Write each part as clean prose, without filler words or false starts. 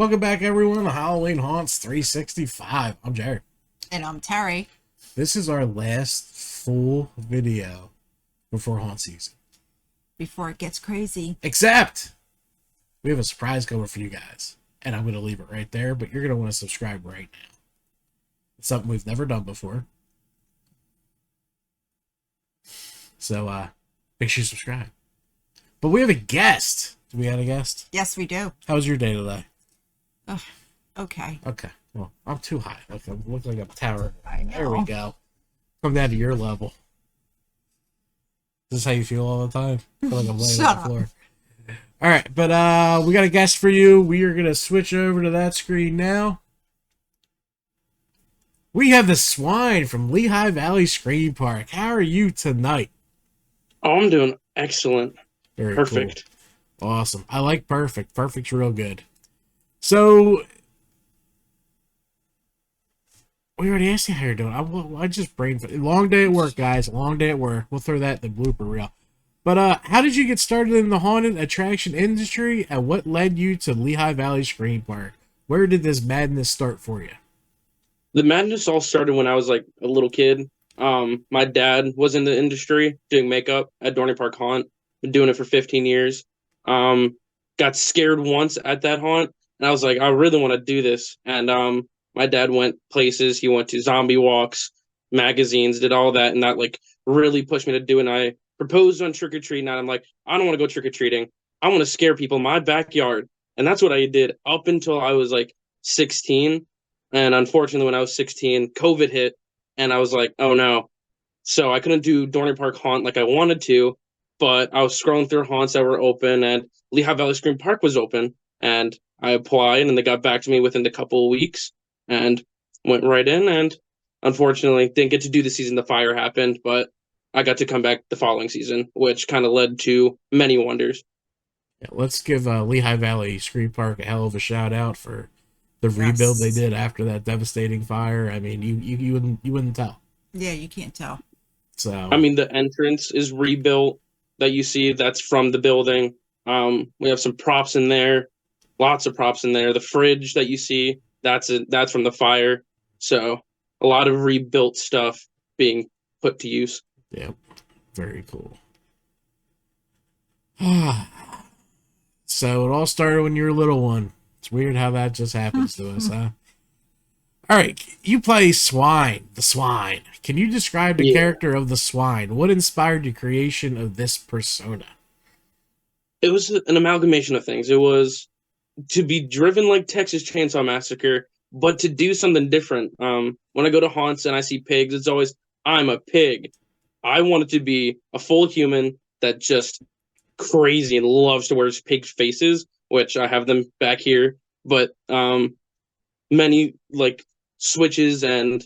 welcome back everyone to Halloween Haunts 365. I'm Jared. And I'm Terry. This is our last full video before haunt season. Before it gets crazy. Except, we have a surprise coming for you guys. And I'm going to leave it right there, but you're going to want to subscribe right now. It's something we've never done before. So, make sure you subscribe. But we have a guest. Do we have a guest? Yes, we do. How was your day today? Okay. Okay. Well, I'm too high. I look like I'm towering. I know. There we go. Come down to your level. Is this how you feel all the time? I feel like I'm laying on the floor. All right, but we got a guest for you. We are going to switch over to that screen now. We have the Swine from Lehigh Valley Scream Park. How are you tonight? Oh, I'm doing excellent. Very perfect. Cool. Awesome. I like perfect. Perfect's real good. So, we already asked you how you're doing. I just long day at work, guys. Long day at work. We'll throw that in the blooper reel. But how did you get started in the haunted attraction industry, and what led you to Lehigh Valley Scream Park? Where did this madness start for you? The madness all started when I was like a little kid. My dad was in the industry doing makeup at Dorney Park Haunt. Been doing it for 15 years. Got scared once at that haunt, and I was like, I really want to do this. And my dad went places. He went to zombie walks, magazines, did all that, and that like really pushed me to do it. And I proposed on trick-or-treating, and I'm like, I don't want to go trick-or-treating. I want to scare people in my backyard. And that's what I did up until I was like 16. And unfortunately, when I was 16, COVID hit, and I was like, oh no. So I couldn't do Dorney Park Haunt like I wanted to, but I was scrolling through haunts that were open, and Lehigh Valley Scream Park was open, and I applied, and they got back to me within a couple of weeks, and went right in, and unfortunately didn't get to do the season. The fire happened, but I got to come back the following season, which kind of led to many wonders. Yeah, let's give Lehigh Valley Scream Park a hell of a shout out for the rebuild they did after that devastating fire. I mean, you wouldn't tell. Yeah, you can't tell. So I mean, the entrance is rebuilt that you see. That's from the building. We have some props in there, lots of props in there. The fridge that you see, that's from the fire. So a lot of rebuilt stuff being put to use. Yeah, very cool. So it all started when you were a little one. It's weird how that just happens to us, huh? All right, you play Swine, the Swine. Can you describe the character of the Swine? What inspired the creation of this persona? It was an amalgamation of things. It was to be driven like Texas Chainsaw Massacre, but to do something different. When I go to haunts and I see pigs, it's always, I'm a pig. I want it to be a full human that just crazy and loves to wear pig faces, which I have them back here. But many like switches and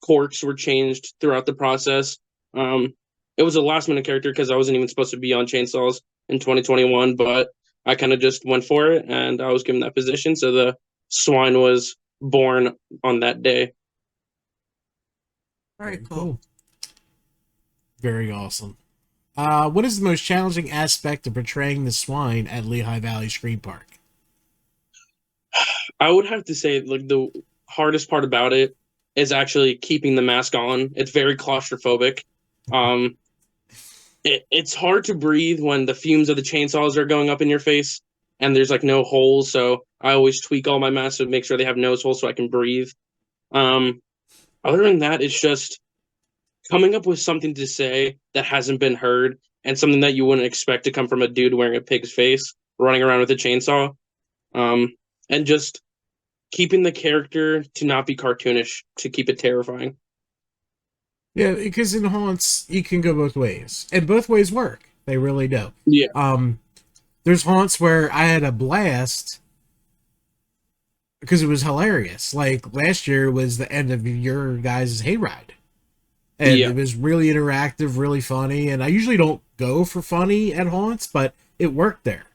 corks were changed throughout the process. It was a last minute character because I wasn't even supposed to be on Chainsaws in 2021, but I kind of just went for it, and I was given that position. So the Swine was born on that day. Very cool. Very awesome. What is the most challenging aspect of portraying the Swine at Lehigh Valley Scream Park? I would have to say, like, the hardest part about it is actually keeping the mask on. It's very claustrophobic. It's hard to breathe when the fumes of the chainsaws are going up in your face and there's like no holes. So I always tweak all my masks to make sure they have nose holes so I can breathe. Other than that, it's just coming up with something to say that hasn't been heard and something that you wouldn't expect to come from a dude wearing a pig's face, running around with a chainsaw. And just keeping the character to not be cartoonish, to keep it terrifying. Yeah, because in haunts, you can go both ways. And both ways work. They really do. Yeah. There's haunts where I had a blast because it was hilarious. Like, last year was the end of your guys' hayride. And it was really interactive, really funny. And I usually don't go for funny at haunts, but it worked there.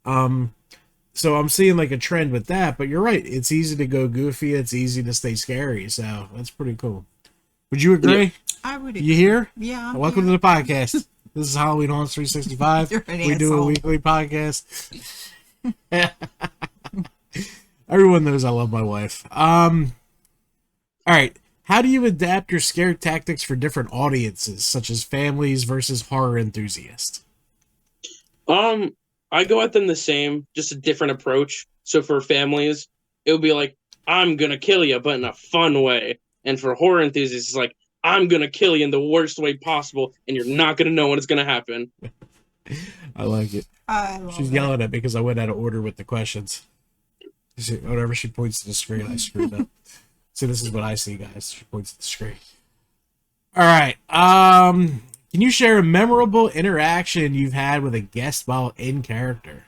So I'm seeing like a trend with that, but you're right. It's easy to go goofy. It's easy to stay scary. So that's pretty cool. Would you agree? Yeah, I would agree. You here? Yeah. Welcome to the podcast. This is Halloween Haunts 365. We do a weekly podcast. Everyone knows I love my wife. All right. How do you adapt your scare tactics for different audiences, such as families versus horror enthusiasts? Um, I go at them the same, just a different approach. So for families, it would be like, I'm gonna kill you, but in a fun way. And for horror enthusiasts, it's like, I'm gonna kill you in the worst way possible, and you're not gonna know when it's gonna happen. I like it. I She's love it. yelling at me because I went out of order with the questions. Whenever she points to the screen, I screwed up. So this is what I see, guys. She points to the screen. All right. Can you share a memorable interaction you've had with a guest while in character?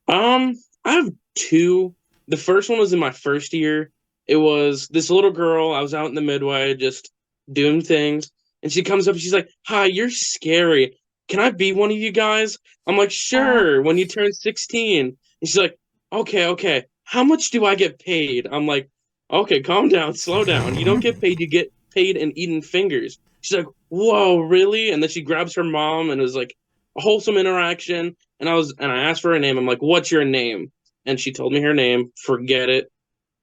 I have two. The first one was in my first year. It was this little girl. I was out in the Midway just doing things, and she comes up and she's like, "Hi, you're scary. Can I be one of you guys?" I'm like, "Sure, when you turn 16." And she's like, "Okay, okay. How much do I get paid?" I'm like, "Okay, calm down, slow down. You don't get paid, you get paid in eating fingers." She's like, "Whoa, really?" And then she grabs her mom and it was like a wholesome interaction. And I asked for her name. I'm like, "What's your name?" And she told me her name. Forget it.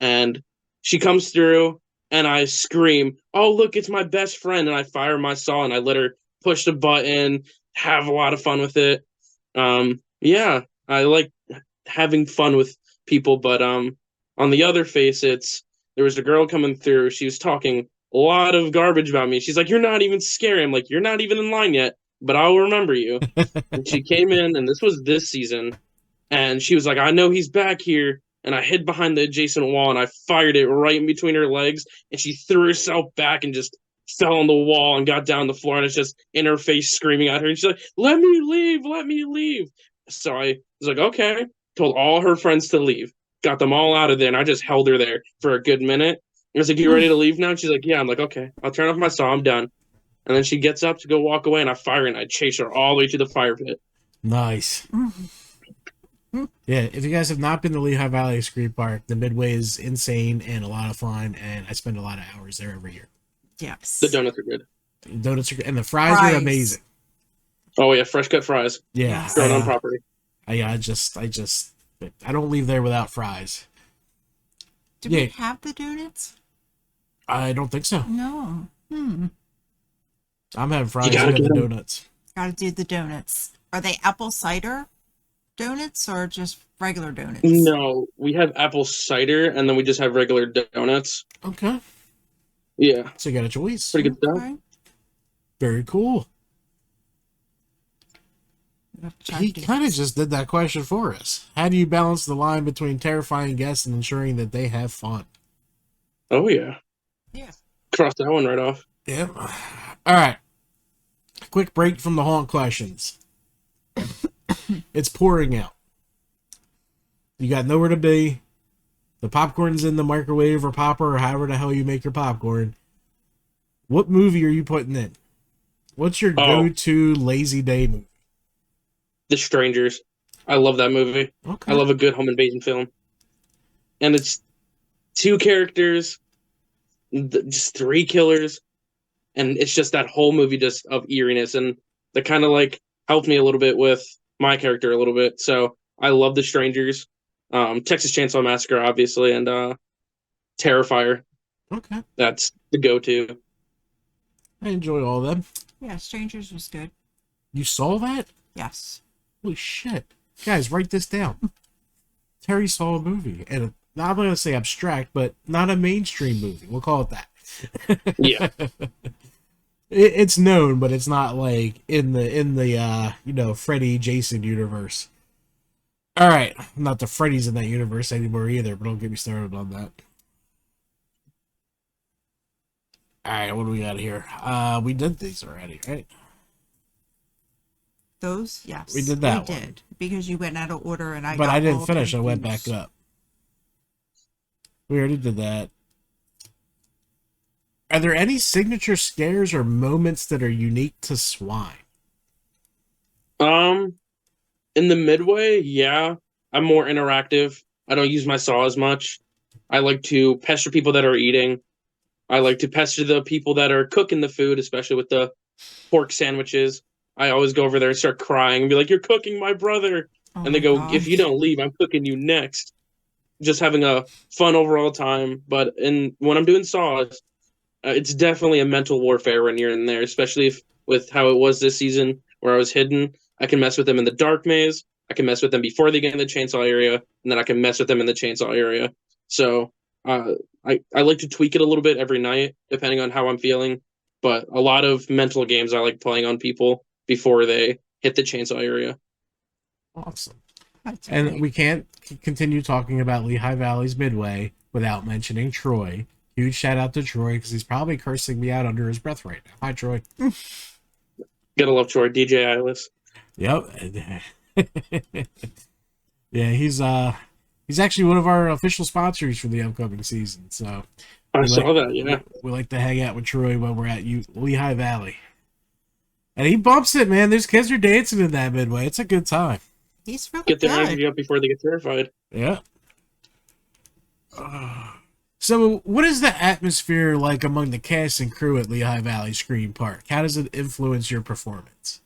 And she comes through, and I scream, "Oh, look, it's my best friend!" And I fire my saw, and I let her push the button, have a lot of fun with it. Yeah, I like having fun with people, but on the other face, there was a girl coming through. She was talking a lot of garbage about me. She's like, "You're not even scary." I'm like, "You're not even in line yet, but I'll remember you." And she came in, and this was this season, and she was like, "I know he's back here." And I hid behind the adjacent wall and I fired it right in between her legs. And she threw herself back and just fell on the wall and got down the floor. And it's just in her face screaming at her. And she's like, "Let me leave. Let me leave." So I was like, "Okay." Told all her friends to leave. Got them all out of there. And I just held her there for a good minute. I was like, "You ready to leave now?" And she's like, "Yeah." I'm like, "Okay, I'll turn off my saw. I'm done." And then she gets up to go walk away and I fire and I chase her all the way to the fire pit. Nice. Yeah, if you guys have not been to Lehigh Valley Scream Park, the Midway is insane and a lot of fun, and I spend a lot of hours there every year. Yes. The donuts are good. Donuts are, and the fries are amazing. Oh yeah, fresh cut fries. Yeah, Yes. Grown on property. I don't leave there without fries. Do we have the donuts? I don't think so. No. I'm having fries gotta and the get 'em. donuts. Gotta do the donuts. Are they apple cider donuts or just regular donuts? No, we have apple cider, and then we just have regular donuts. Okay, Yeah, so you got a choice. pretty good stuff. Okay. Very cool. We'll have to try He to do kind of this. just did that question for us. How do you balance the line between terrifying guests and ensuring that they have fun? Oh yeah, Yeah. cross that one right off. Yeah. All right. Quick break from the haunt questions. It's pouring out. You got nowhere to be. The popcorn's in the microwave or popper or however the hell you make your popcorn. What movie are you putting in? What's your go-to lazy day movie? The Strangers. I love that movie. Okay. I love a good home invasion film, and it's two characters, just three killers, and it's just that whole movie just of eeriness, and that kind of like helped me a little bit with my character a little bit. So I love The Strangers, Texas Chainsaw Massacre, obviously, and Terrifier. Okay. That's the go-to. I enjoy all of them. Yeah, Strangers was good. You saw that? Yes. Holy shit. Guys, write this down. Terry saw a movie. And I'm not going to say abstract, but not a mainstream movie. We'll call it that. Yeah. It's known, but it's not like in the Freddy Jason universe. All right, not the Freddy's in that universe anymore either, but don't get me started on that. All right, what do we got here? We did these already, right? Those, yes. We did that We one. did. Because you went out of order and But got I didn't all finish. I went back confused. up. We already did that. Are there any signature scares or moments that are unique to Swine? In the Midway, yeah, I'm more interactive. I don't use my saw as much. I like to pester people that are eating. I like to pester the people that are cooking the food, especially with the pork sandwiches. I always go over there and start crying and be like, "You're cooking my brother." Oh And they my go, gosh. "If you don't leave, I'm cooking you next." just having a fun overall time. But when I'm doing Saw, it's definitely a mental warfare when you're in there, especially with how it was this season where I was hidden. I can mess with them in the dark maze. I can mess with them before they get in the chainsaw area, and then I can mess with them in the chainsaw area. So uh, I like to tweak it a little bit every night, depending on how I'm feeling. But a lot of mental games I like playing on people before they hit the chainsaw area. Awesome. That's And great. we can't continue talking about Lehigh Valley's Midway without mentioning Troy. Huge shout out to Troy because he's probably cursing me out under his breath right now. Hi, Troy. Gotta love Troy, DJ Eyeless. Yep. Yeah, he's actually one of our official sponsors for the upcoming season. So I saw that, yeah. we like to hang out with Troy when we're at Lehigh Valley. And he bumps it, man. There's kids are dancing in that Midway. It's a good time. He's really Get their good. energy up before they get terrified. Yeah. So, what is the atmosphere like among the cast and crew at Lehigh Valley Scream Park? How does it influence your performance?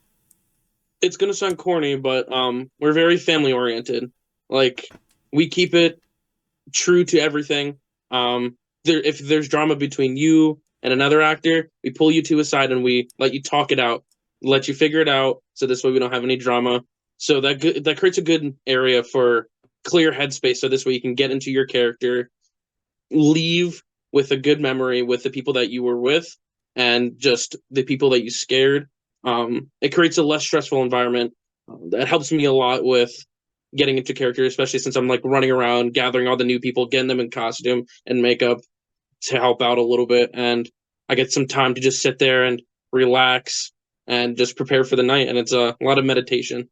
It's gonna sound corny, but we're very family oriented. Like we keep it true to everything. If there's drama between you and another actor, we pull you to a side and we let you talk it out, let you figure it out, so this way we don't have any drama. So that creates a good area for clear headspace. So this way you can get into your character, leave with a good memory with the people that you were with, and just the people that you scared. It creates a less stressful environment. That helps me a lot with getting into character, especially since I'm like running around, gathering all the new people, getting them in costume and makeup to help out a little bit. And I get some time to just sit there and relax and just prepare for the night. And it's a lot of meditation.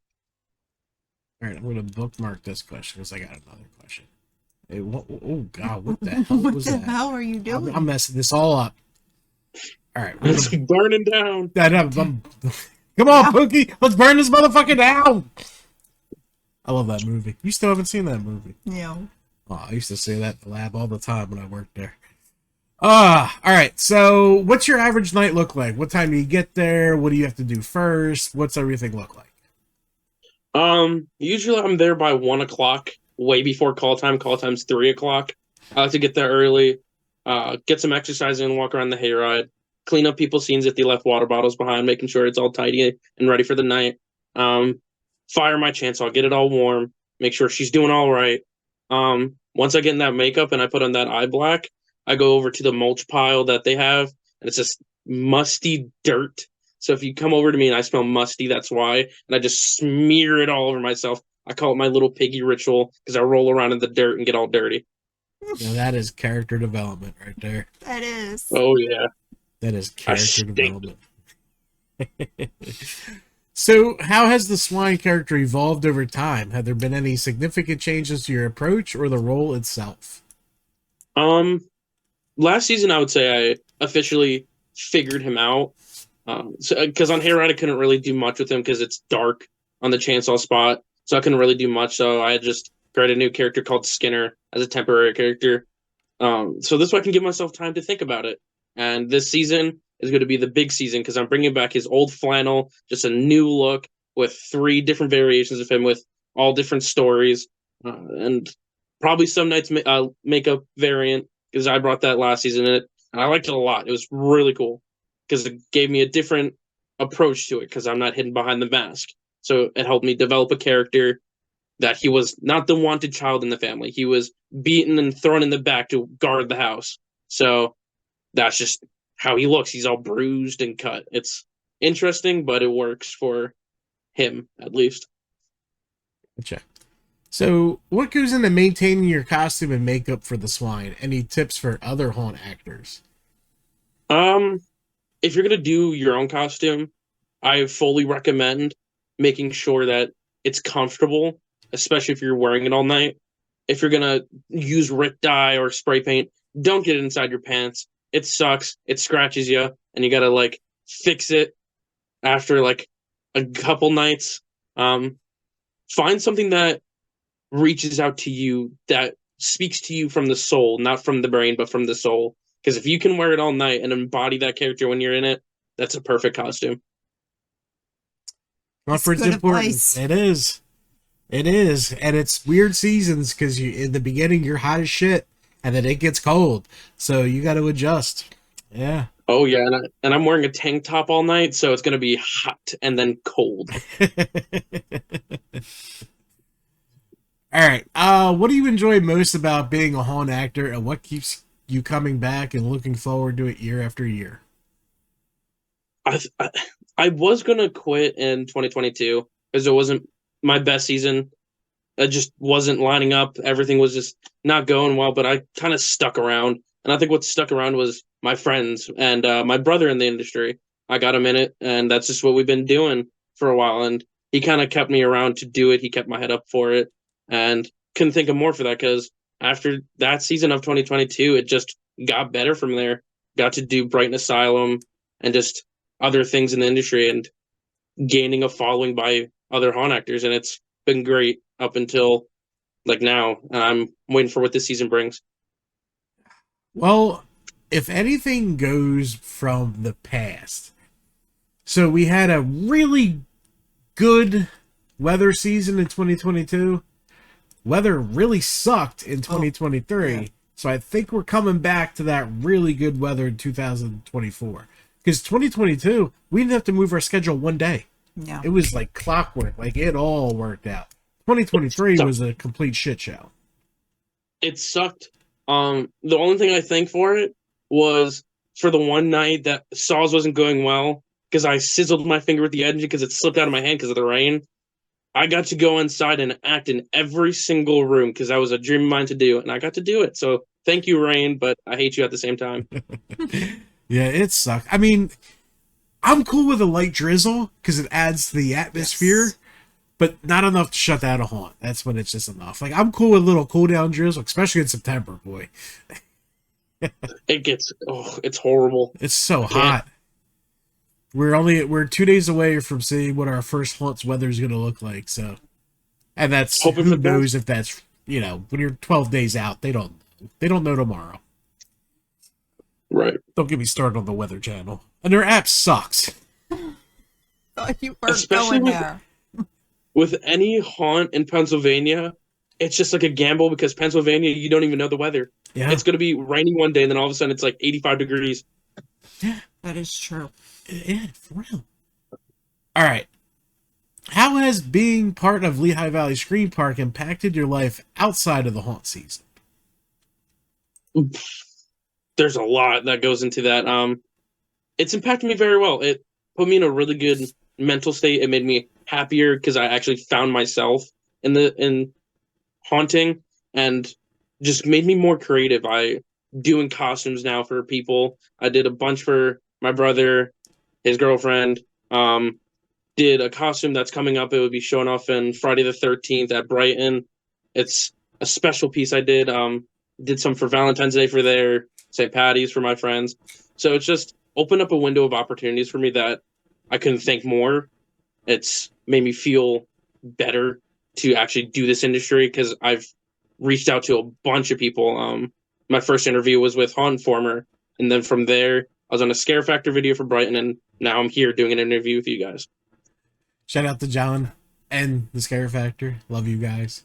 All right, I'm going to bookmark this question because I got another question. Hey, oh, God, what the hell What was the that? hell are you doing? I'm messing this all up. All right. It's burning down. Come on, Pookie. Let's burn this motherfucker down. I love that movie. You still haven't seen that movie? No. Oh, I used to say that in the lab all the time when I worked there. All right. So, what's your average night look like? What time do you get there? What do you have to do first? What's everything look like? Usually I'm there by 1 o'clock, way before call time. Call time's 3 o'clock. I like to get there early, get some exercise in, walk around the hayride, clean up people's scenes if they left water bottles behind, making sure it's all tidy and ready for the night. Fire my chainsaw, get it all warm, make sure she's doing all right. Once I get in that makeup and I put on that eye black, I go over to the mulch pile that they have, and it's just musty dirt. So if you come over to me and I smell musty, that's why. And I just smear it all over myself. I call it my little piggy ritual because I roll around in the dirt and get all dirty. Now, that is character development right there. That is. Oh, yeah. That is character stink. development. So, how has the Swine character evolved over time? Have there been any significant changes to your approach or the role itself? Last season, I would say I officially figured him out. Because on Hayride, I couldn't really do much with him because it's dark on the chainsaw spot. So I couldn't really do much. So I just created a new character called Skinner as a temporary character. So this way I can give myself time to think about it. And this season is going to be the big season because I'm bringing back his old flannel, just a new look with 3 different variations of him with all different stories. And probably some nights makeup variant because I brought that last season in it. And I liked it a lot. It was really cool because it gave me a different approach to it because I'm not hidden behind the mask. So it helped me develop a character that he was not the wanted child in the family. He was beaten and thrown in the back to guard the house. So that's just how he looks. He's all bruised and cut. It's interesting, but it works for him, at least. Gotcha. So, what goes into maintaining your costume and makeup for the Swine? Any tips for other haunt actors? If you're gonna do your own costume, I fully recommend making sure that it's comfortable, especially if you're wearing it all night. If you're gonna use Rick dye or spray paint, don't get it inside your pants. It sucks. It scratches you, and you gotta like fix it after like a couple nights. Find something that reaches out to you, that speaks to you from the soul, not from the brain, but from the soul. Because if you can wear it all night and embody that character when you're in it, that's a perfect costume. Comfort's good important. advice. It is. It is, and it's weird seasons because you in the beginning you're hot as shit, and then it gets cold, so you got to adjust. Yeah. Oh yeah, and I'm wearing a tank top all night, so it's gonna be hot and then cold. All right. What do you enjoy most about being a haunt actor, and what keeps you coming back and looking forward to it year after year? I I was gonna quit in 2022 because it wasn't my best season. It just wasn't lining up. Everything was just not going well, but I kind of stuck around. And I think what stuck around was my friends and my brother in the industry. I got him in it, and that's just what we've been doing for a while. And he kind of kept me around to do it. He kept my head up for it, and couldn't think of more for that because after that season of 2022, it just got better from there. Got to do Brighton Asylum and just other things in the industry and gaining a following by other haunt actors, and it's been great up until like now. And I'm waiting for what this season brings. Well, if anything goes from the past, so we had a really good weather season in 2022. Weather really sucked in 2023. yeah. So I think we're coming back to that really good weather in 2024. Because 2022, we didn't have to move our schedule one day. No. It was like clockwork. Like it all worked out. 2023 was a complete shit show. It sucked. The only thing I thank for it was for the one night that Saws wasn't going well because I sizzled my finger with the engine because it slipped out of my hand because of the rain. I got to go inside and act in every single room because that was a dream of mine to do, and I got to do it. So thank you, Rain, but I hate you at the same time. Yeah, it sucked. I mean, I'm cool with a light drizzle because it adds to the atmosphere, Yes. but not enough to shut down a haunt. That's when it's just enough. Like, I'm cool with a little cool down drizzle, especially in September, boy. It's horrible. It's so Can't- hot. We're 2 days away from seeing what our first haunt's weather is going to look like. So, and that's Hoping who for the best. knows if that's when you're 12 days out, they don't know tomorrow. Right. Don't get me started on the Weather Channel, and their app sucks. Oh, you weren't Especially going with- there. With any haunt in Pennsylvania, it's just like a gamble because Pennsylvania, you don't even know the weather. Yeah, It's going to be raining one day, and then all of a sudden it's like 85 degrees. That is true. yeah, for real. All right. How has being part of Lehigh Valley Scream Park impacted your life outside of the haunt season? There's a lot that goes into that. It's impacted me very well. It put me in a really good mental state. It made me happier because I actually found myself in haunting and just made me more creative. I doing costumes now for people. I did a bunch for my brother, his girlfriend. Did a costume that's coming up. It would be showing off in Friday the 13th at Brighton. It's a special piece I did. Did some for Valentine's Day for their St. Patty's for my friends. So it's just opened up a window of opportunities for me that I couldn't think more. It's made me feel better to actually do this industry because I've reached out to a bunch of people. My first interview was with Haunt Informer, and then from there, I was on a Scare Factor video for Brighton, and now I'm here doing an interview with you guys. Shout out to John and the Scare Factor. Love you guys.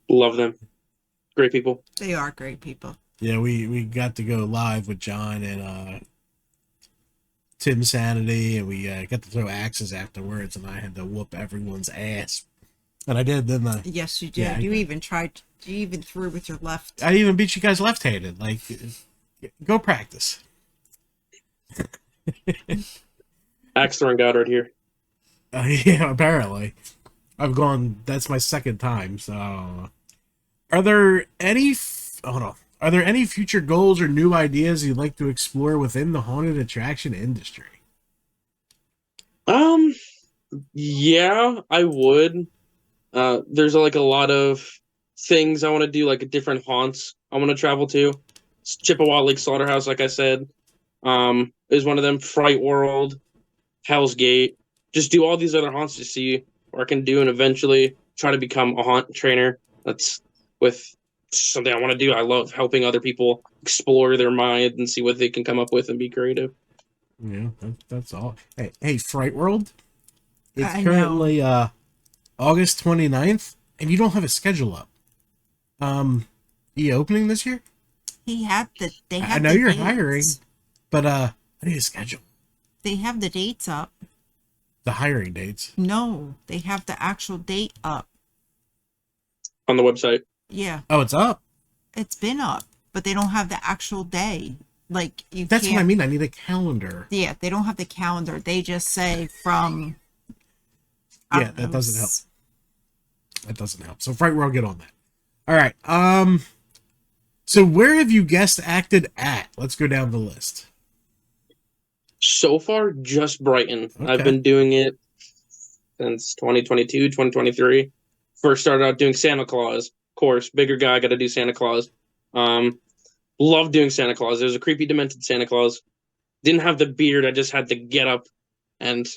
Love them. Great people. They are great people. Yeah, we got to go live with John and Tim Sanity, and we got to throw axes afterwards, and I had to whoop everyone's ass. And I did, didn't I? Yes, you did. Yeah, You even threw with your left. I even beat you guys left-handed. Like, go practice. Axe throwing God right here. Yeah, apparently. That's my second time, so. Are there any, hold on. Are there any future goals or new ideas you'd like to explore within the haunted attraction industry? Yeah, I would. There's like a lot of things I want to do, like different haunts I want to travel to. Chippewa Lake Slaughterhouse, like I said, is one of them. Fright World, Hell's Gate. Just do all these other haunts to see what I can do, and eventually try to become a haunt trainer. That's with something I want to do. I love helping other people explore their mind and see what they can come up with and be creative. Yeah, that's all. Hey, Fright World. It's I currently August 29th, and you don't have a schedule up. You opening this year? He had the. They have. I know the you're dates. hiring, but I need a schedule. They have the dates up. The hiring dates. No, they have the actual date up. On the website. Yeah, Oh, it's up. it's been up, but they don't have the actual day. Like you. That's can't, what I mean. I need a calendar. Yeah, they don't have the calendar. They just say from. Yeah, that doesn't help. That doesn't help. So Fright World, get on that. All right. So where have you guest acted at? Let's go down the list. So far, just Brighton. Okay. I've been doing it since 2022, 2023. First started out doing Santa Claus. Of course, bigger guy, got to do Santa Claus. Love doing Santa Claus. There's a creepy, demented Santa Claus. Didn't have the beard. I just had to get up. And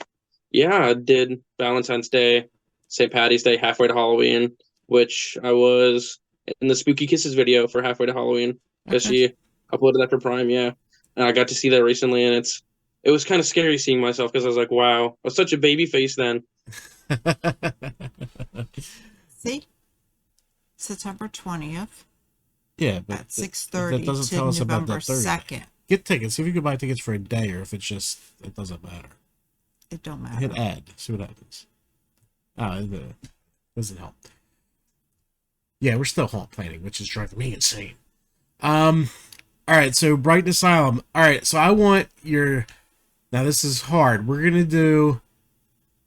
yeah, I did Valentine's Day, St. Patty's Day, halfway to Halloween, which I was in the Spooky Kisses video for halfway to Halloween. Because she uploaded that for Prime, yeah. And I got to see that recently, and it was kind of scary seeing myself because I was like, wow, I was such a baby face then. See, September 20th Yeah, but at 6:30 that doesn't to tell us about November that Thursday. 2nd. Get tickets. See if you can buy tickets for a day, or if it's just it doesn't matter. It don't matter. Hit add. See what happens. Oh, it doesn't help. Yeah, we're still haunt planning, which is driving me insane. All right, so Brighton Asylum. All right, so I want your. Now this is hard. We're gonna do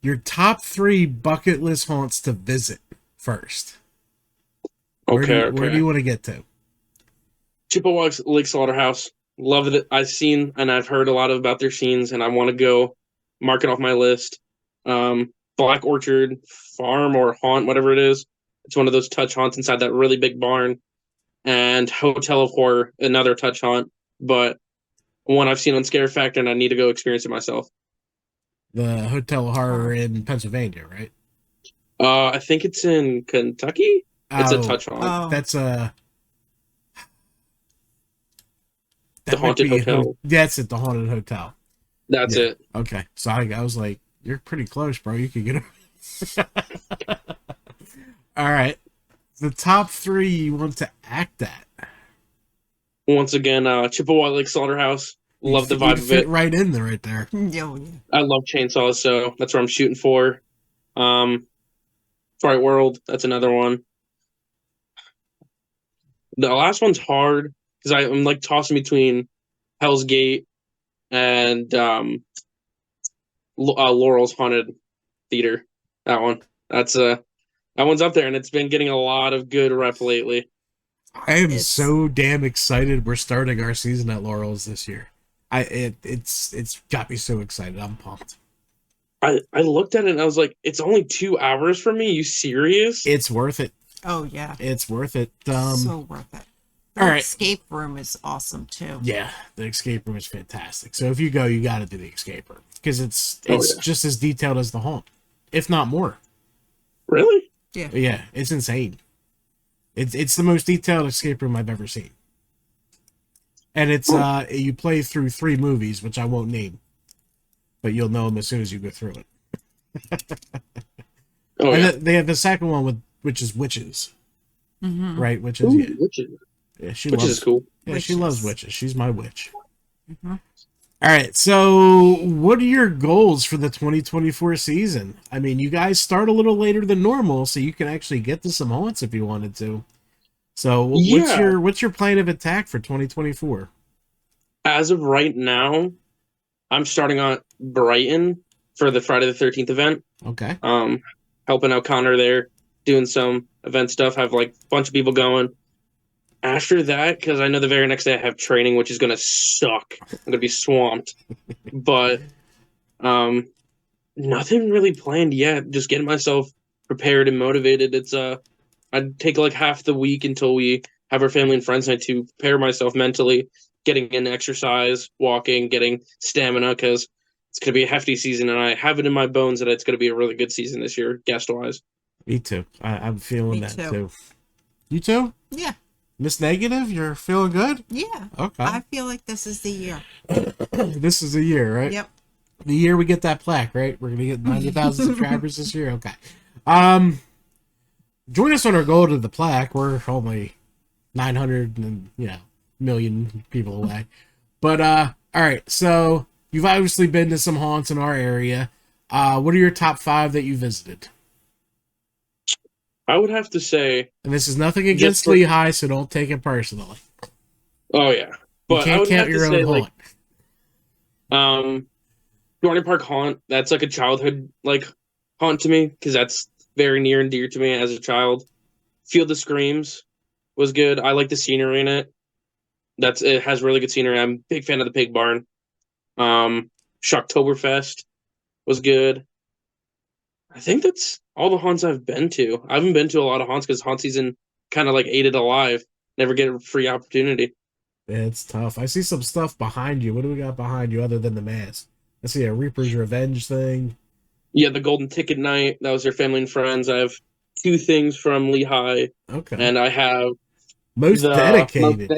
your top 3 bucket list haunts to visit first. Where do you want to get to? Chippewa Lake Slaughterhouse. Love it. I've seen and I've heard a lot about their scenes, and I want to go mark it off my list. Black Orchard Farm or Haunt, whatever it is. It's one of those touch haunts inside that really big barn. And Hotel of Horror, another touch haunt, but one I've seen on Scare Factor, and I need to go experience it myself. The Hotel Horror in Pennsylvania, right? I think it's in Kentucky. It's a Oh, touch haunt. Oh, That's The Haunted Hotel. That's it, the Haunted Hotel. That's Yeah. it. Okay, so I was like, you're pretty close, bro. You could get it. All right. The top 3 you want to act at. Once again, Chippewa Lake Slaughterhouse. Love the You vibe of fit it. right in there, right there. yeah. I love chainsaws, so that's what I'm shooting for. Fright World, that's another one. The last one's hard because I'm like tossing between Hell's Gate and Laurel's Haunted Theater. That one. That one's up there, and it's been getting a lot of good rep lately. I am so damn excited. We're starting our season at Laurel's this year. It's got me so excited. I'm pumped. I looked at it and I was like, it's only 2 hours for me. You serious? It's worth it. Oh yeah. It's worth it. So worth it. The all right. escape room is awesome too. Yeah, the escape room is fantastic. So if you go, you got to do the escape room because it's yeah. just as detailed as the haunt, if not more. Really? Yeah. Yeah, it's insane. It's the most detailed escape room I've ever seen. And it's you play through 3 movies, which I won't name, but you'll know them as soon as you go through it. Oh, and yeah. they have the second one which is witches, Mm-hmm. right? Witches, Ooh, yeah. witches. Yeah, she Which loves. is cool. Yeah, she Witches. loves witches. She's my witch. Mm-hmm. All right, so what are your goals for the 2024 season? I mean, you guys start a little later than normal, so you can actually get to some haunts if you wanted to. So, Yeah. what's your plan of attack for 2024? As of right now, I'm starting on Brighton for the Friday the 13th event. Okay. Helping out Connor there, doing some event stuff, have like a bunch of people going. After that, because I know the very next day I have training, which is going to suck. I'm going to be swamped. But nothing really planned yet. Just getting myself prepared and motivated. It's I'd take like half the week until we have our family and friends night to prepare myself mentally, getting in exercise, walking, getting stamina, because it's going to be a hefty season, and I have it in my bones that it's going to be a really good season this year, guest-wise. Me too. I'm feeling Me that too. too. You too? Yeah. Miss Negative, you're feeling good? Yeah. Okay. I feel like this is the year. This is the year, right? Yep. The year we get that plaque, right? We're going to get 90,000 subscribers this year? Okay. Join us on our goal to the plaque. We're only 900 and million people away. But all right, so you've obviously been to some haunts in our area. What are your top 5 that you visited? I would have to say, And this is nothing against Lehigh, so don't take it personally. Oh yeah, but you can't count your own haunt. Dorney Park Haunt. That's like a childhood haunt to me because that's very near and dear to me as a child. Field of Screams was good. I like the scenery in it. It has really good scenery. I'm a big fan of the Pig Barn. Shocktoberfest was good. I think that's all the haunts I've been to. I haven't been to a lot of haunts because haunt season kind of ate it alive. Never get a free opportunity. It's tough. I see some stuff behind you. What do we got behind you other than the mask? I see a Reaper's Revenge thing. Yeah, the Golden Ticket Night. That was their family and friends. I have 2 things from Lehigh. Okay. And I have Most dedicated.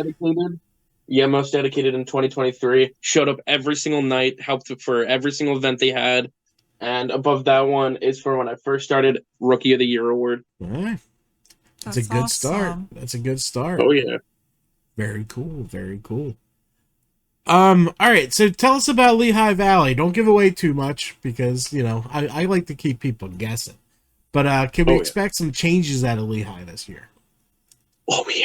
Yeah, most dedicated in 2023. Showed up every single night, helped for every single event they had. And above that one is for when I first started Rookie of the Year award. All right. That's a good start. That's a good start. Oh, yeah. Very cool. Very cool. All right. So tell us about Lehigh Valley. Don't give away too much because, I like to keep people guessing. But can we expect some changes out of Lehigh this year? Oh, yeah.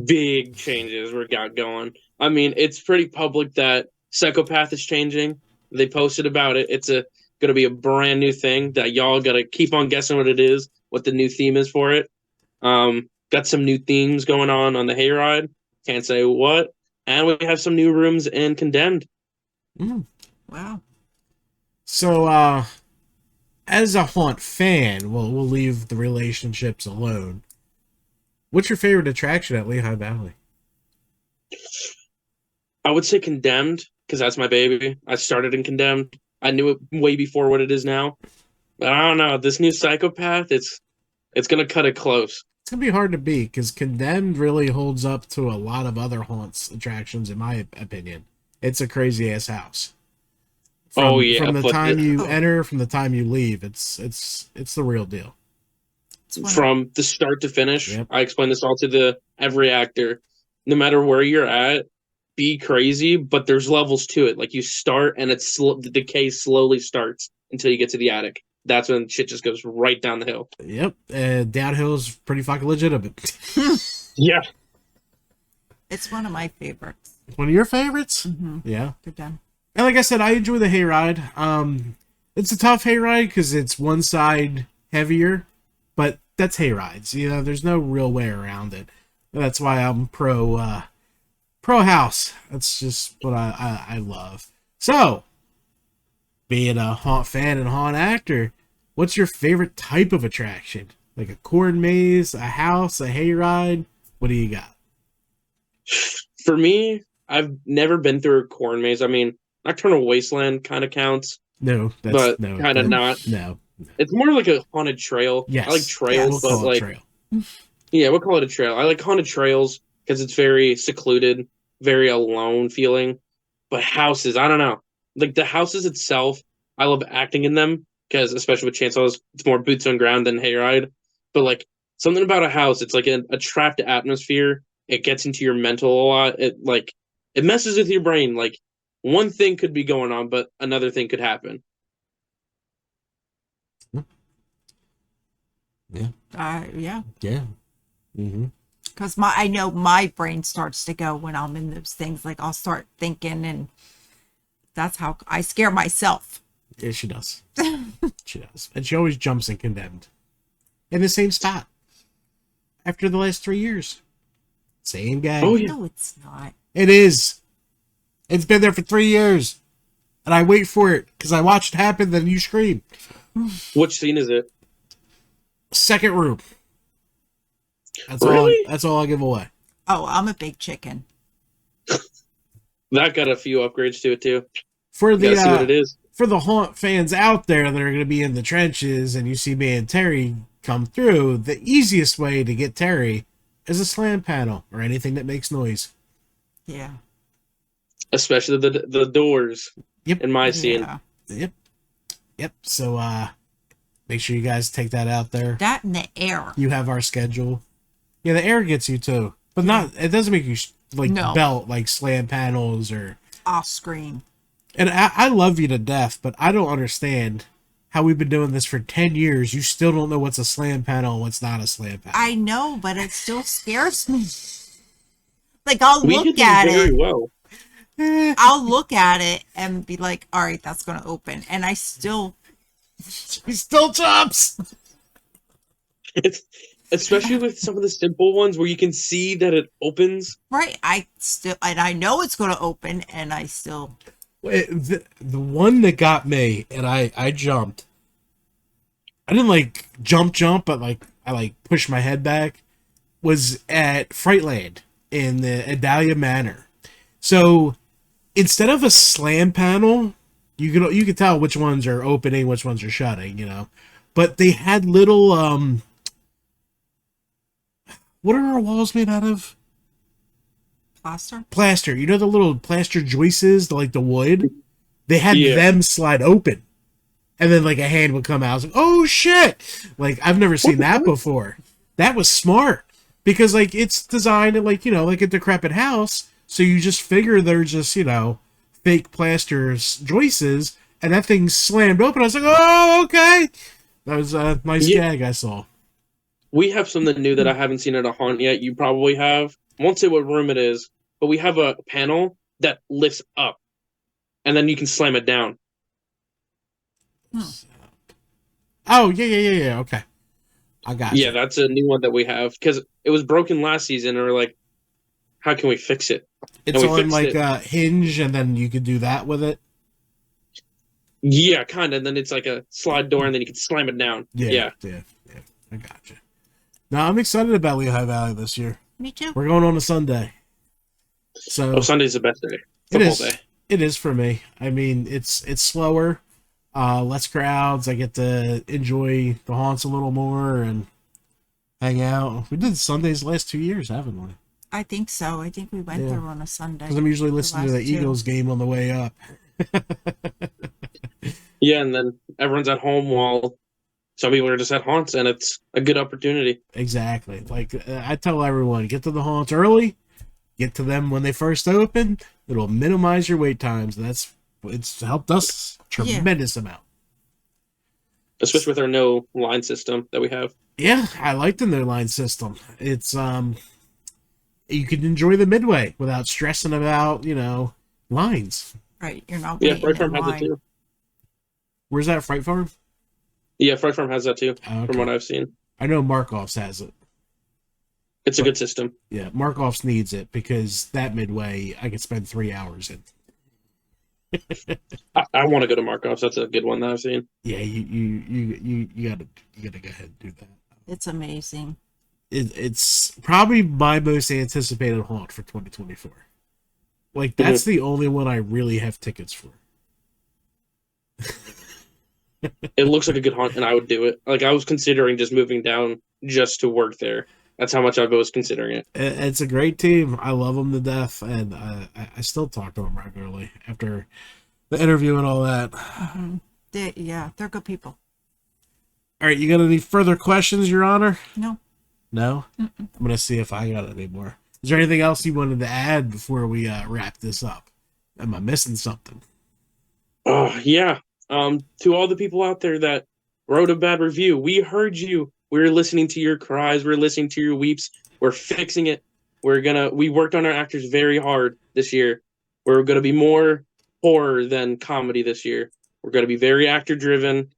Big changes we got going. I mean, it's pretty public that Psychopath is changing. They posted about it. It's going to be a brand new thing that y'all got to keep on guessing what it is, what the new theme is for it. Got some new themes going on the hayride. Can't say what. And we have some new rooms in Condemned. Wow. So, as a haunt fan, we'll leave the relationships alone. What's your favorite attraction at Lehigh Valley? I would say Condemned, because that's my baby. I started in Condemned. I knew it way before what it is now. But I don't know. This new Psychopath, it's going to cut it close. It's going to be hard to beat, because Condemned really holds up to a lot of other haunts attractions, in my opinion. It's a crazy-ass house. From the time you enter, from the time you leave, it's the real deal. From the start to finish, I explain this all to every actor. No matter where you're at, be crazy, but there's levels to it. Like you start, and the decay slowly starts until you get to the attic. That's when shit just goes right down the hill. Yep, downhill's pretty fucking legitimate. Yeah, it's one of my favorites. One of your favorites? Mm-hmm. Yeah, good time. And like I said, I enjoy the hayride. It's a tough hayride because it's one side heavier, but that's hayrides. There's no real way around it. That's why I'm pro house. That's just what I love. So, being a haunt fan and haunt actor, what's your favorite type of attraction? Like a corn maze, a house, a hayride? What do you got? For me, I've never been through a corn maze. I mean, Nocturnal Wasteland kind of counts. No, but kind of not. No. It's more like a haunted trail. Yes. I like trails, we'll but trail. Yeah, we'll call it a trail. I like haunted trails because it's very secluded, very alone feeling. But houses, I don't know. Like the houses itself, I love acting in them because, especially with chainsaws, it's more boots on ground than hayride. But like something about a house, it's like a trapped atmosphere. It gets into your mental a lot. It messes with your brain. Like one thing could be going on, but another thing could happen. Yeah. Yeah. Yeah. Mm-hmm. Because I know my brain starts to go when I'm in those things. Like I'll start thinking, and that's how I scare myself. Yeah, she does. She does, and she always jumps in Condemned, in the same spot. After the last 3 years, same guy. Oh yeah. No, it's not. It is. It's been there for 3 years, and I wait for it because I watch it happen. Then you scream. Which scene is it? Second room. That's really? That's all I give away. Oh, I'm a big chicken. That got a few upgrades to it too. For the see what it is. For the haunt fans out there that are going to be in the trenches, and you see me and Terry come through, the easiest way to get Terry is a slam panel or anything that makes noise. Yeah. Especially the doors. Yep. In my scene. Yeah. Yep. So Make sure you guys take that out there. That and the air. You have our schedule. Yeah, the air gets you too, but not. It doesn't make you like belt like slam panels or. I'll scream. And I love you to death, but I don't understand how we've been doing this for 10 years. You still don't know what's a slam panel and what's not a slam panel. I know, but it still scares me. Like, I'll look at it. Well. I'll look at it and be like, all right, that's going to open. And I still. He still jumps. It's, especially with some of the simple ones where you can see that it opens. Right. I know it's going to open, and I still. The one that got me, and I jumped. I didn't like jump, but like I like pushed my head back. Was at Frightland in the Adalia Manor. So instead of a slam panel, you could tell which ones are opening, which ones are shutting, you know. But they had little what are our walls made out of? Plaster. You know the little plaster joists, like the wood? They had them slide open. And then like a hand would come out. I was like, oh shit! Like I've never seen that before. That was smart. Because like it's designed like, you know, like a decrepit house. So you just figure they're just, you know, fake plaster joists, and that thing slammed open. I was like, oh, okay. That was a nice gag I saw. We have something new that I haven't seen at a haunt yet. You probably have. I won't say what room it is, but we have a panel that lifts up, and then you can slam it down. Oh, yeah. Okay. I got you. Yeah, that's a new one that we have, because it was broken last season, and we're like, how can we fix it? It's on like a hinge, and then you could do that with it? Yeah, kind of. And then it's like a slide door, and then you can slam it down. Yeah. I got you. Now, I'm excited about Lehigh Valley this year. Me too. We're going on a Sunday. So Sunday's the best day. Day. It is for me. I mean, it's slower, less crowds. I get to enjoy the haunts a little more and hang out. We did Sundays the last 2 years, haven't we? I think so. I think we went there on a Sunday. Because I'm usually listening to the Eagles game on the way up. Yeah, and then everyone's at home while some people are just at haunts, and it's a good opportunity. Exactly. Like I tell everyone, get to the haunts early, get to them when they first open. It'll minimize your wait times. It's helped us tremendous amount. Especially with our no line system that we have. Yeah, I like the no line system. It's you can enjoy the midway without stressing about, you know, lines. Right, you're not. Yeah, Fright Farm has it too. Where's that, Fright Farm? Yeah, Fright Farm has that too, from what I've seen. I know Markoff's has it. It's a good system. Yeah, Markoff's needs it because that midway I could spend 3 hours in. I want to go to Markoff's. That's a good one that I've seen. Yeah, you gotta go ahead and do that. It's amazing. It's probably my most anticipated haunt for 2024. Like that's the only one I really have tickets for. It looks like a good haunt, and I would do it. Like I was considering just moving down just to work there. That's how much I was considering it. It's a great team. I love them to death, and I still talk to them regularly after the interview and all that. Mm-hmm. They're good people. All right, you got any further questions, Your Honor? No. No? Mm-mm. I'm going to see if I got any more. Is there anything else you wanted to add before we wrap this up? Am I missing something? Oh, yeah. To all the people out there that wrote a bad review, we heard you. We're listening to your cries. We're listening to your weeps. We're fixing it. We worked on our actors very hard this year. We're going to be more horror than comedy this year. We're going to be very actor driven,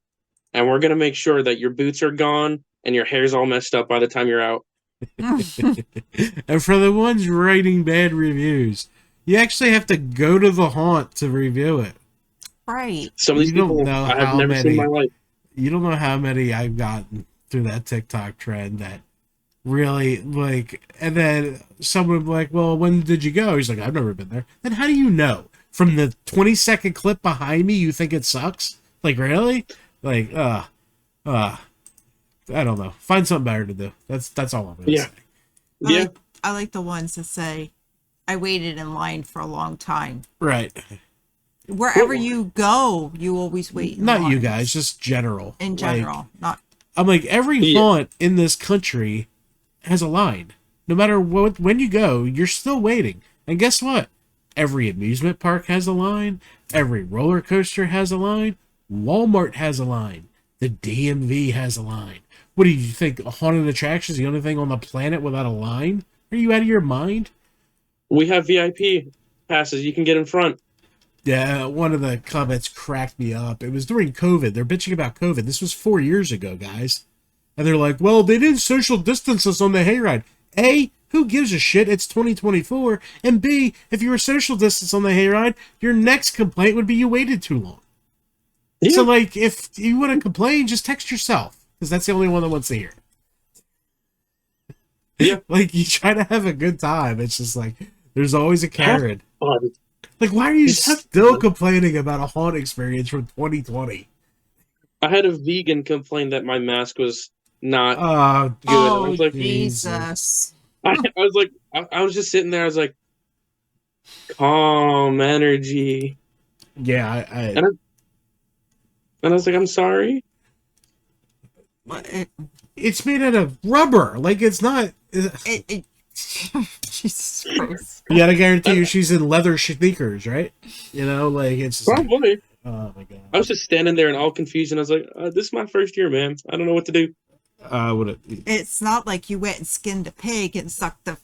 and we're going to make sure that your boots are gone and your hair's all messed up by the time you're out. And for the ones writing bad reviews, you actually have to go to the haunt to review it. Right. Some of these people I have never seen in my life. You don't know how many I've gotten through that TikTok trend that really and then someone would be like, well, when did you go? He's like, I've never been there. Then how do you know? From the 20-second clip behind me, you think it sucks? Like, really? Like, I don't know. Find something better to do. That's all I'm gonna say. I like the ones that say, I waited in line for a long time. Right. Wherever you go, you always wait. Not you guys, just general. In general, not. I'm like, every haunt in this country has a line. No matter what, when you go, you're still waiting. And guess what? Every amusement park has a line. Every roller coaster has a line. Walmart has a line. The DMV has a line. What do you think? A haunted attraction is the only thing on the planet without a line? Are you out of your mind? We have VIP passes. You can get in front. Yeah, one of the comments cracked me up. It was during COVID. They're bitching about COVID. This was 4 years ago, guys. And they're like, well, they didn't social distance us on the hayride. A, who gives a shit? It's 2024. And B, if you were social distance on the hayride, your next complaint would be you waited too long. Yeah. So, like, if you want to complain, just text yourself. Because that's the only one that wants to hear it. Yeah. Like, you try to have a good time. It's just like, there's always a Karen. Like, why are you still complaining about a haunt experience from 2020? I had a vegan complain that my mask was not good. Oh, I was like, Jesus. I was just sitting there. I was like, calm energy. Yeah, and I was like, I'm sorry. It's made out of rubber. Like, it's not. Jesus Christ. You gotta guarantee you she's in leather sneakers, right? You know, like, it's just probably. Like, oh my god! I was just standing there and all confused, and I was like, "This is my first year, man. I don't know what to do." It's not like you went and skinned a pig and sucked the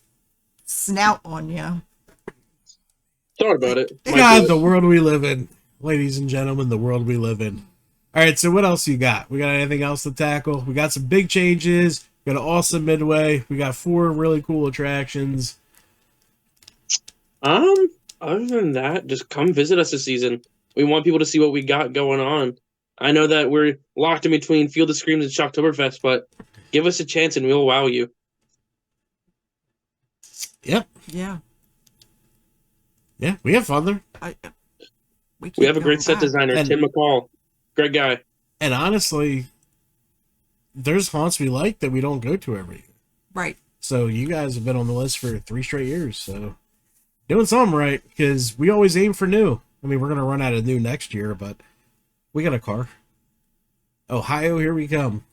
snout on you. Thought about it. God, the world we live in, ladies and gentlemen, the world we live in. All right, so what else you got? We got anything else to tackle? We got some big changes. We got an awesome midway. We got 4 really cool attractions. Other than that, just come visit us this season. We want people to see what we got going on. I know that we're locked in between Field of Screams and Shocktoberfest, but give us a chance and we'll wow you. Yep. Yeah. Yeah, we have fun there. We have a great set designer, Tim McCall. Great guy. And honestly, there's haunts we like that we don't go to every year. Right. So you guys have been on the list for 3 straight years. So doing something right, because we always aim for new. I mean, we're going to run out of new next year, but we got a car. Ohio, here we come.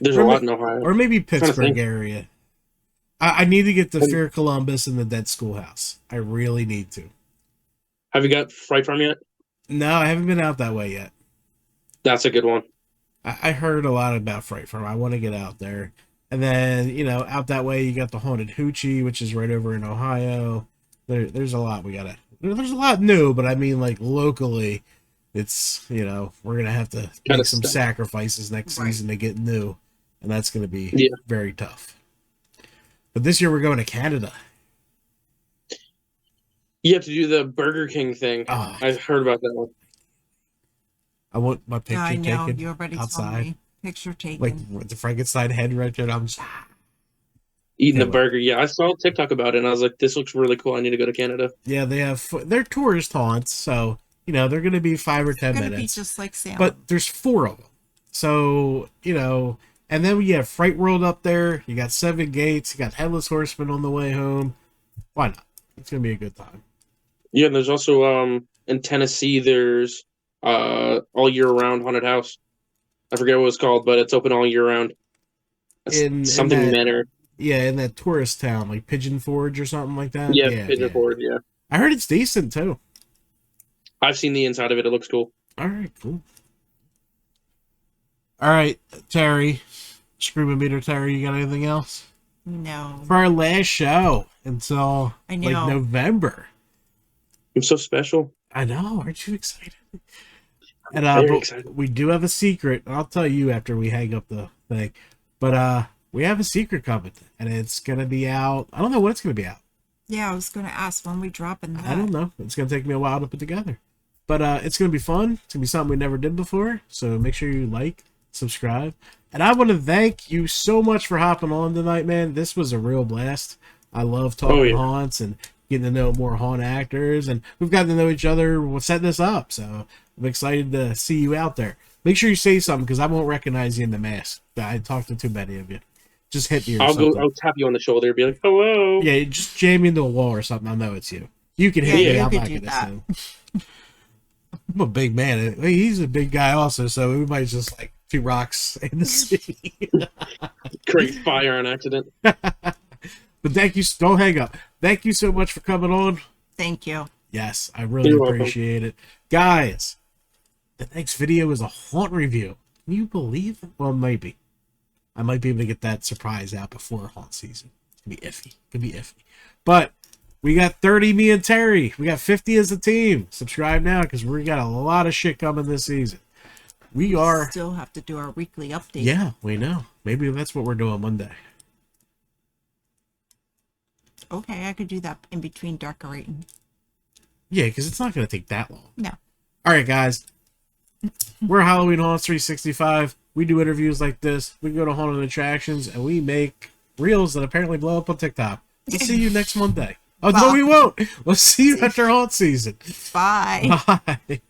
There's a lot in Ohio. Or maybe Pittsburgh area. I need to get to Fear Columbus and the Dead Schoolhouse. I really need to. Have you got Fright Farm yet? No, I haven't been out that way yet. That's a good one. I heard a lot about Fright Farm. I want to get out there. And then, out that way, you got the Haunted Hoochie, which is right over in Ohio. There's a lot we got to... There's a lot new, but I mean, like, locally, it's, we're going to have to make some sacrifices next season to get new. And that's going to be very tough. But this year, we're going to Canada. You have to do the Burger King thing. Oh, I heard about that one. I want my picture taken you already outside. Me. Picture taken. Like with the Frankenstein head right there. I'm just eating the burger. Yeah, I saw a TikTok about it, and I was like, this looks really cool. I need to go to Canada. Yeah, they're tourist haunts, so, they're going to be 5 or 10 minutes. Be just like Sam. But there's 4 of them. So, and then we have Fright World up there. You got 7 Gates. You got Headless Horseman on the way home. Why not? It's going to be a good time. Yeah, and there's also in Tennessee, there's all year round haunted house. I forget what it's called, but it's open all year round. Something Manor. Yeah, in that tourist town, like Pigeon Forge or something like that. Yeah, Pigeon Forge, yeah. I heard it's decent, too. I've seen the inside of it. It looks cool. All right, cool. All right, Terry. Scream-O-Meter Terry, you got anything else? No. For our last show until, November. I'm so special. I know. Aren't you excited? And excited. We do have a secret. I'll tell you after we hang up the thing. But we have a secret coming, and it's gonna be out. I don't know when it's gonna be out. Yeah, I was gonna ask when we dropping that. I don't know. It's gonna take me a while to put together. But it's gonna be fun. It's gonna be something we never did before. So make sure you like, subscribe. And I want to thank you so much for hopping on tonight, man. This was a real blast. I love talking haunts and getting to know more haunt actors, and we've gotten to know each other setting this up, so I'm excited to see you out there. Make sure you say something, because I won't recognize you in the mask. I talked to too many of you. Just hit me or something. I'll tap you on the shoulder and be like, hello. Yeah, just jam me into a wall or something. I'll know it's you. You can hit Yeah, me. you I'm could not do gonna that. say. I'm a big man. He's a big guy also, so we might just like two rocks in the city. Create fire on accident. But thank you. Don't hang up. Thank you so much for coming on. Thank you. Yes, I really You're welcome. appreciate it. Guys, the next video is a haunt review. Can you believe it? Well, maybe. I might be able to get that surprise out before haunt season. Could be iffy. Could be iffy. But we got 30, me and Terry. We got 50 as a team. Subscribe now because we got a lot of shit coming this season. We are... Still have to do our weekly update. Yeah, we know. Maybe that's what we're doing Monday. Okay, I could do that in between decorating. Yeah, because it's not going to take that long. No. All right, guys. We're Halloween Haunts 365. We do interviews like this. We go to haunted attractions, and we make reels that apparently blow up on TikTok. We'll see you next Monday. Oh, no, we won't. We'll see you after haunt season. Bye. Bye.